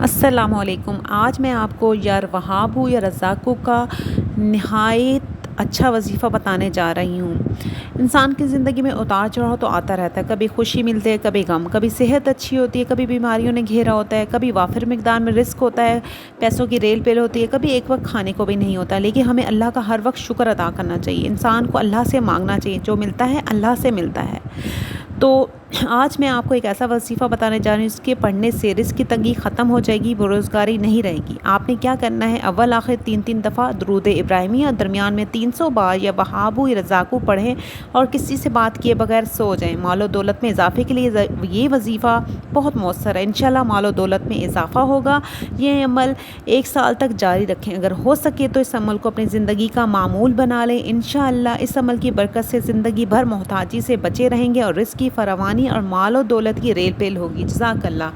अस्सलामुअलैकुम। आज मैं आपको या वहाबू या रज़ाक़ू का नहायत अच्छा वजीफ़ा बताने जा रही हूँ। इंसान की ज़िंदगी में उतार चढ़ाव तो आता रहता है, कभी खुशी मिलती है, कभी गम, कभी सेहत अच्छी होती है, कभी बीमारियों ने घेरा होता है, कभी वाफिर मिकदार में रिस्क होता है, पैसों की रेल पेल होती है, कभी एक वक्त खाने को भी नहीं होता। लेकिन हमें अल्लाह का हर वक्त शुक्र अदा करना चाहिए। इंसान को अल्लाह से मांगना चाहिए, जो मिलता है अल्लाह से मिलता है। तो आज मैं आपको एक ऐसा वजीफ़ा बताने जा रही हूँ जिसके पढ़ने से रिज़्क़ की तंगी ख़त्म हो जाएगी, बेरोज़गारी नहीं रहेगी। आपने क्या करना है, अव्वल आखिर 3-3 दफ़ा दुरूद इब्राहिमी और दरमियान में 300 बार या वहाबू या रज़ाक़ू पढ़ें और किसी से बात किए बगैर सो जाएं। मालो दौलत में इजाफ़े के लिए ये वजीफ़ा बहुत मौसर है। इंशाल्लाह मालो दौलत में इजाफ़ा होगा। ये अमल 1 साल तक जारी रखें। अगर हो सके तो इस अमल को अपनी ज़िंदगी का मामूल बना लें। इंशाल्लाह इस अमल की बरकत से ज़िंदगी भर मोहताजी से बचे रहेंगे और रिज़्क़ की फरावानी और मालो दौलत की रेल पेल होगी। जज़ाकल्लाह।